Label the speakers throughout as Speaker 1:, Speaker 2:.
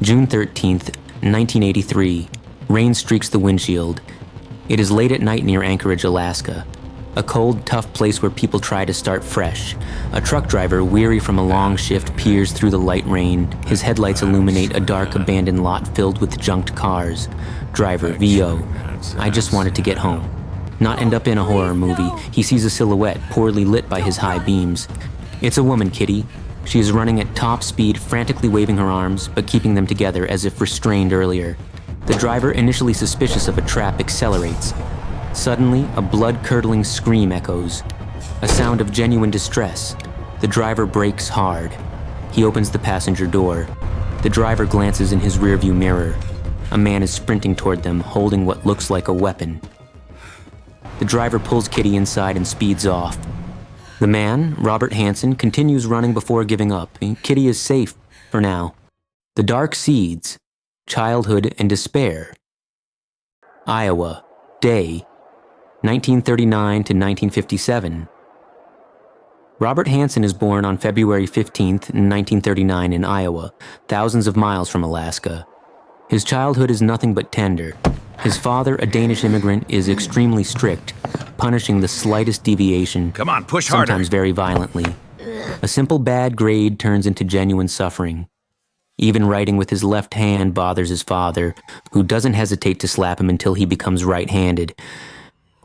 Speaker 1: June 13th, 1983. Rain streaks the windshield. It is late at night near Anchorage, Alaska. A cold, tough place where people try to start fresh. A truck driver, weary from a long shift, peers through the light rain. His headlights illuminate a dark, abandoned lot filled with junked cars. Driver, VO. I just wanted to get home. Not end up in a horror movie. He sees a silhouette, poorly lit by his high beams. It's a woman, Kitty. She is running at top speed, frantically waving her arms, but keeping them together as if restrained earlier. The driver, initially suspicious of a trap, accelerates. Suddenly, a blood-curdling scream echoes. A sound of genuine distress. The driver brakes hard. He opens the passenger door. The driver glances in his rearview mirror. A man is sprinting toward them, holding what looks like a weapon. The driver pulls Kitty inside and speeds off. The man, Robert Hansen, continues running before giving up. Kitty is safe, for now. The dark seeds, childhood and despair. Iowa, day, 1939 to 1957. Robert Hansen is born on February 15th, 1939 in Iowa, thousands of miles from Alaska. His childhood is nothing but tender. His father, a Danish immigrant, is extremely strict, punishing the slightest deviation.
Speaker 2: Come on, push harder.
Speaker 1: Sometimes very violently. A simple bad grade turns into genuine suffering. Even writing with his left hand bothers his father, who doesn't hesitate to slap him until he becomes right-handed.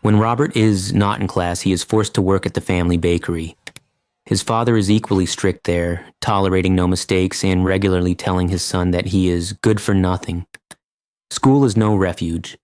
Speaker 1: When Robert is not in class, he is forced to work at the family bakery. His father is equally strict there, tolerating no mistakes and regularly telling his son that he is good for nothing. School is no refuge.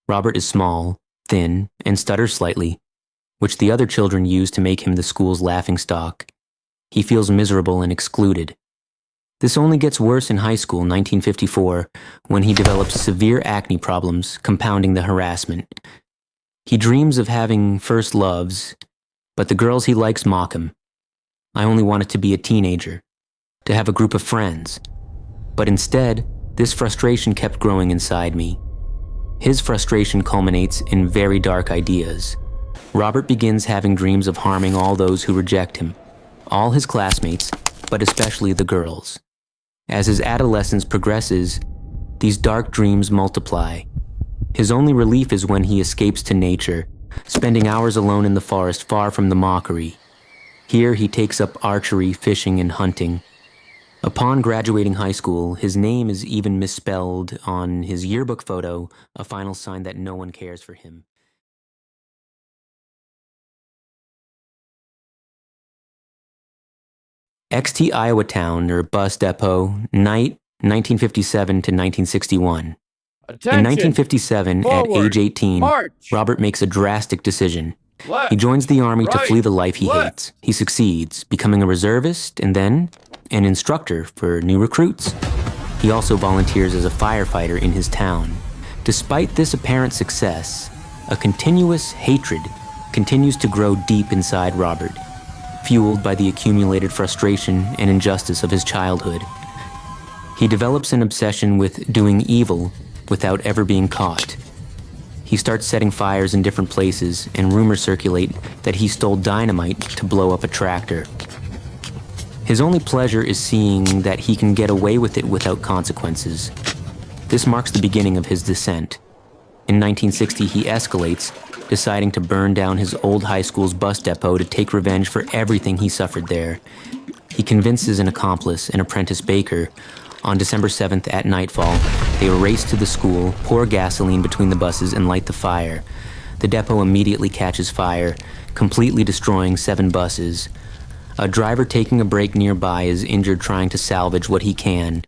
Speaker 1: Robert is small, thin, and stutters slightly, which the other children use to make him the school's laughingstock. He feels miserable and excluded. This only gets worse in high school, 1954, when he develops severe acne problems, compounding the harassment. He dreams of having first loves, but the girls he likes mock him. I only wanted to be a teenager, to have a group of friends. But instead, this frustration kept growing inside me. His frustration culminates in very dark ideas. Robert begins having dreams of harming all those who reject him, all his classmates, but especially the girls. As his adolescence progresses, these dark dreams multiply. His only relief is when he escapes to nature, spending hours alone in the forest far from the mockery. Here he takes up archery, fishing, and hunting. Upon graduating high school, his name is even misspelled on his yearbook photo, a final sign that no one cares for him. XT Iowa Town, or bus depot, night 1957 to 1961.
Speaker 3: Attention.
Speaker 1: In 1957,
Speaker 3: Forward.
Speaker 1: at age 18,
Speaker 3: March.
Speaker 1: Robert makes a drastic decision.
Speaker 3: Left.
Speaker 1: He joins the army to
Speaker 3: Right.
Speaker 1: flee the life he
Speaker 3: Left.
Speaker 1: hates. He succeeds, becoming a reservist and then an instructor for new recruits. He also volunteers as a firefighter in his town. Despite this apparent success, a continuous hatred continues to grow deep inside Robert, fueled by the accumulated frustration and injustice of his childhood. He develops an obsession with doing evil without ever being caught. He starts setting fires in different places, and rumors circulate that he stole dynamite to blow up a tractor. His only pleasure is seeing that he can get away with it without consequences. This marks the beginning of his descent. In 1960, he escalates, deciding to burn down his old high school's bus depot to take revenge for everything he suffered there. He convinces an accomplice, an apprentice baker. On December 7th at nightfall, they race to the school, pour gasoline between the buses, and light the fire. The depot immediately catches fire, completely destroying 7 buses. A driver taking a break nearby is injured trying to salvage what he can.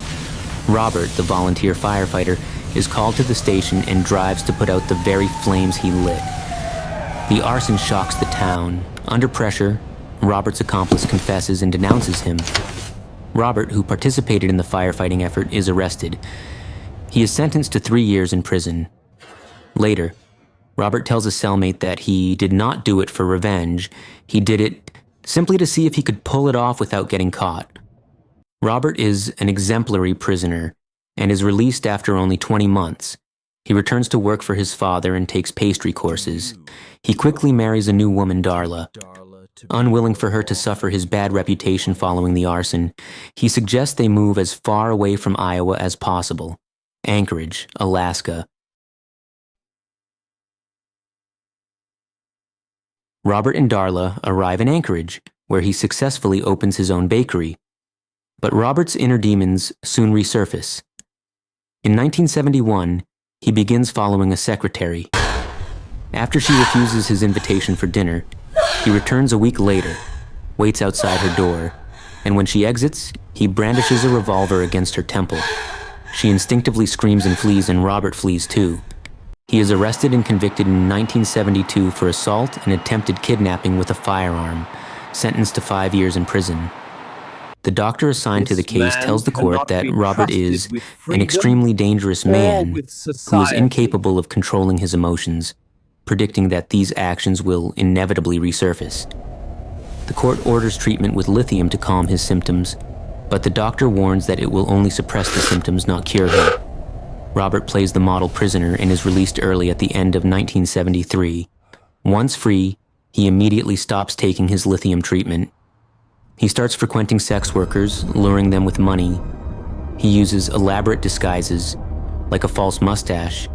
Speaker 1: Robert, the volunteer firefighter, is called to the station and drives to put out the very flames he lit. The arson shocks the town. Under pressure, Robert's accomplice confesses and denounces him. Robert, who participated in the firefighting effort, is arrested. He is sentenced to 3 years in prison. Later, Robert tells a cellmate that he did not do it for revenge. He did it simply to see if he could pull it off without getting caught. Robert is an exemplary prisoner and is released after only 20 months. He returns to work for his father and takes pastry courses. He quickly marries a new woman, Darla. Unwilling for her to suffer his bad reputation following the arson, he suggests they move as far away from Iowa as possible. Anchorage, Alaska. Robert and Darla arrive in Anchorage, where he successfully opens his own bakery. But Robert's inner demons soon resurface. In 1971, he begins following a secretary. After she refuses his invitation for dinner, he returns a week later, waits outside her door, and when she exits, he brandishes a revolver against her temple. She instinctively screams and flees, and Robert flees too. He is arrested and convicted in 1972 for assault and attempted kidnapping with a firearm, sentenced to 5 years in prison. The doctor assigned to the case tells the court that Robert is an extremely dangerous man who is incapable of controlling his emotions, predicting that these actions will inevitably resurface. The court orders treatment with lithium to calm his symptoms, but the doctor warns that it will only suppress the symptoms, not cure him. Robert plays the model prisoner and is released early at the end of 1973. Once free, he immediately stops taking his lithium treatment. He starts frequenting sex workers, luring them with money. He uses elaborate disguises, like a false mustache,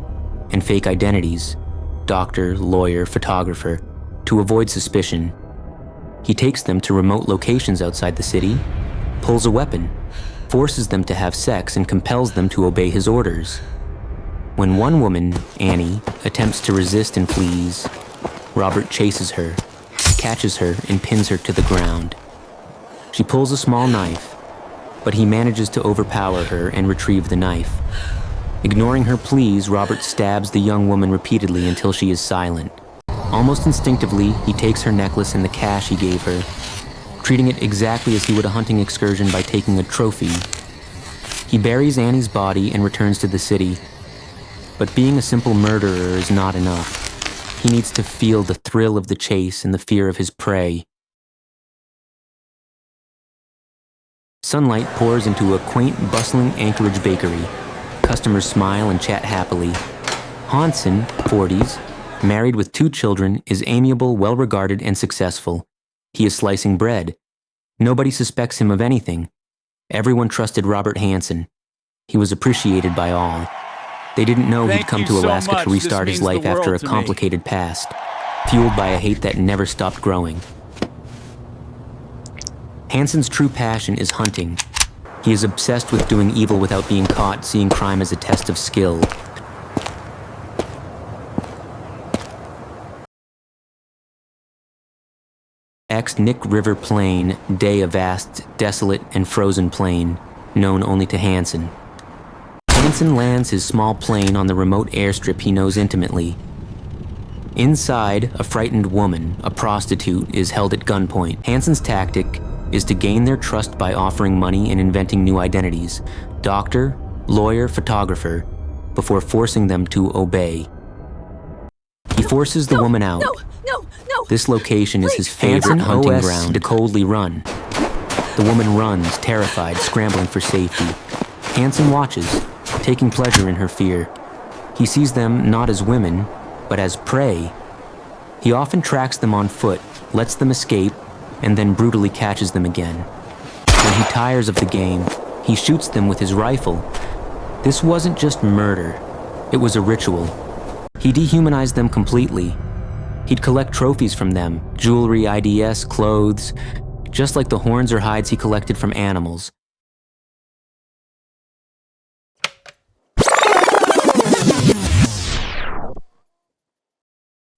Speaker 1: and fake identities, doctor, lawyer, photographer, to avoid suspicion. He takes them to remote locations outside the city, pulls a weapon, forces them to have sex, and compels them to obey his orders. When one woman, Annie, attempts to resist and flees, Robert chases her, catches her, and pins her to the ground. She pulls a small knife, but he manages to overpower her and retrieve the knife. Ignoring her pleas, Robert stabs the young woman repeatedly until she is silent. Almost instinctively, he takes her necklace and the cash he gave her, treating it exactly as he would a hunting excursion by taking a trophy. He buries Annie's body and returns to the city. But being a simple murderer is not enough. He needs to feel the thrill of the chase and the fear of his prey. Sunlight pours into a quaint, bustling Anchorage bakery. Customers smile and chat happily. Hansen, 40s, married with 2 children, is amiable, well-regarded, and successful. He is slicing bread. Nobody suspects him of anything. Everyone trusted Robert Hansen. He was appreciated by all. They didn't know he'd come to Alaska to restart his life after a complicated past, fueled by a hate that never stopped growing. Hansen's true passion is hunting. He is obsessed with doing evil without being caught, seeing crime as a test of skill. Nick River Plain, day a vast, desolate, and frozen plain, known only to Hansen. Hansen lands his small plane on the remote airstrip he knows intimately. Inside, a frightened woman, a prostitute, is held at gunpoint. Hansen's tactic is to gain their trust by offering money and inventing new identities, doctor, lawyer, photographer, before forcing them to obey. He forces the woman out.
Speaker 2: No.
Speaker 1: This location is his favorite hunting ground to coldly run. The woman runs, terrified, scrambling for safety. Hansen watches, taking pleasure in her fear. He sees them not as women, but as prey. He often tracks them on foot, lets them escape, and then brutally catches them again. When he tires of the game, he shoots them with his rifle. This wasn't just murder, it was a ritual. He dehumanized them completely. He'd collect trophies from them, jewelry, IDs, clothes, just like the horns or hides he collected from animals.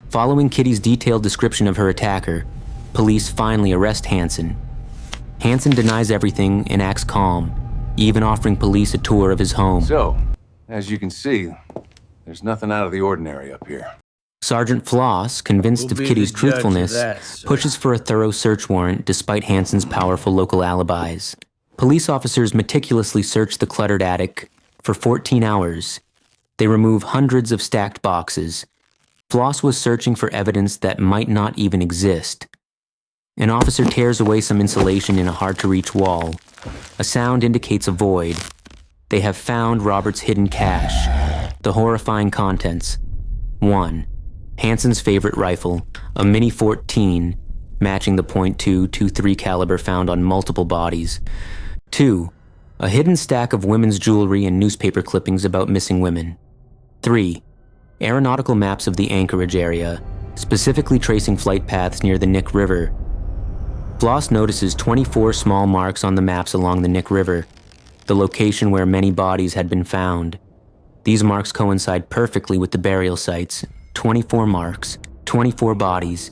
Speaker 1: Following Kitty's detailed description of her attacker, police finally arrest Hansen. Hansen denies everything and acts calm, even offering police a tour of his home.
Speaker 3: So, as you can see, there's nothing out of the ordinary up here.
Speaker 1: Sergeant Floss, convinced of Kitty's truthfulness, pushes for a thorough search warrant despite Hansen's powerful local alibis. Police officers meticulously search the cluttered attic for 14 hours. They remove hundreds of stacked boxes. Floss was searching for evidence that might not even exist. An officer tears away some insulation in a hard-to-reach wall. A sound indicates a void. They have found Robert's hidden cache. The horrifying contents. 1. Hansen's favorite rifle, a Mini 14, matching the .223 caliber found on multiple bodies. 2. A hidden stack of women's jewelry and newspaper clippings about missing women. 3. Aeronautical maps of the Anchorage area, specifically tracing flight paths near the Nick River. Floss notices 24 small marks on the maps along the Nick River, the location where many bodies had been found. These marks coincide perfectly with the burial sites. 24 marks, 24 bodies.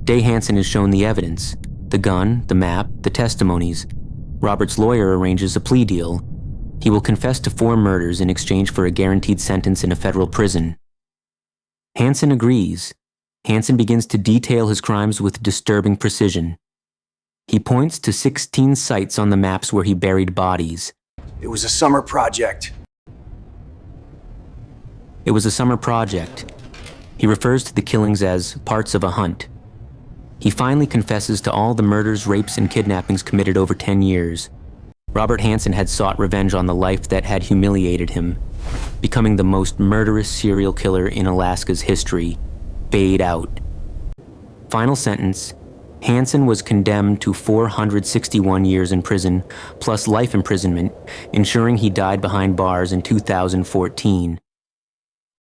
Speaker 1: Day Hansen is shown the evidence: the gun, the map, the testimonies. Robert's lawyer arranges a plea deal. He will confess to 4 murders in exchange for a guaranteed sentence in a federal prison. Hansen agrees. Hansen begins to detail his crimes with disturbing precision. He points to 16 sites on the maps where he buried bodies.
Speaker 2: It was a summer project.
Speaker 1: It was a summer project. He refers to the killings as parts of a hunt. He finally confesses to all the murders, rapes, and kidnappings committed over 10 years. Robert Hansen had sought revenge on the life that had humiliated him, becoming the most murderous serial killer in Alaska's history. Fade out. Final sentence: Hansen was condemned to 461 years in prison, plus life imprisonment, ensuring he died behind bars in 2014.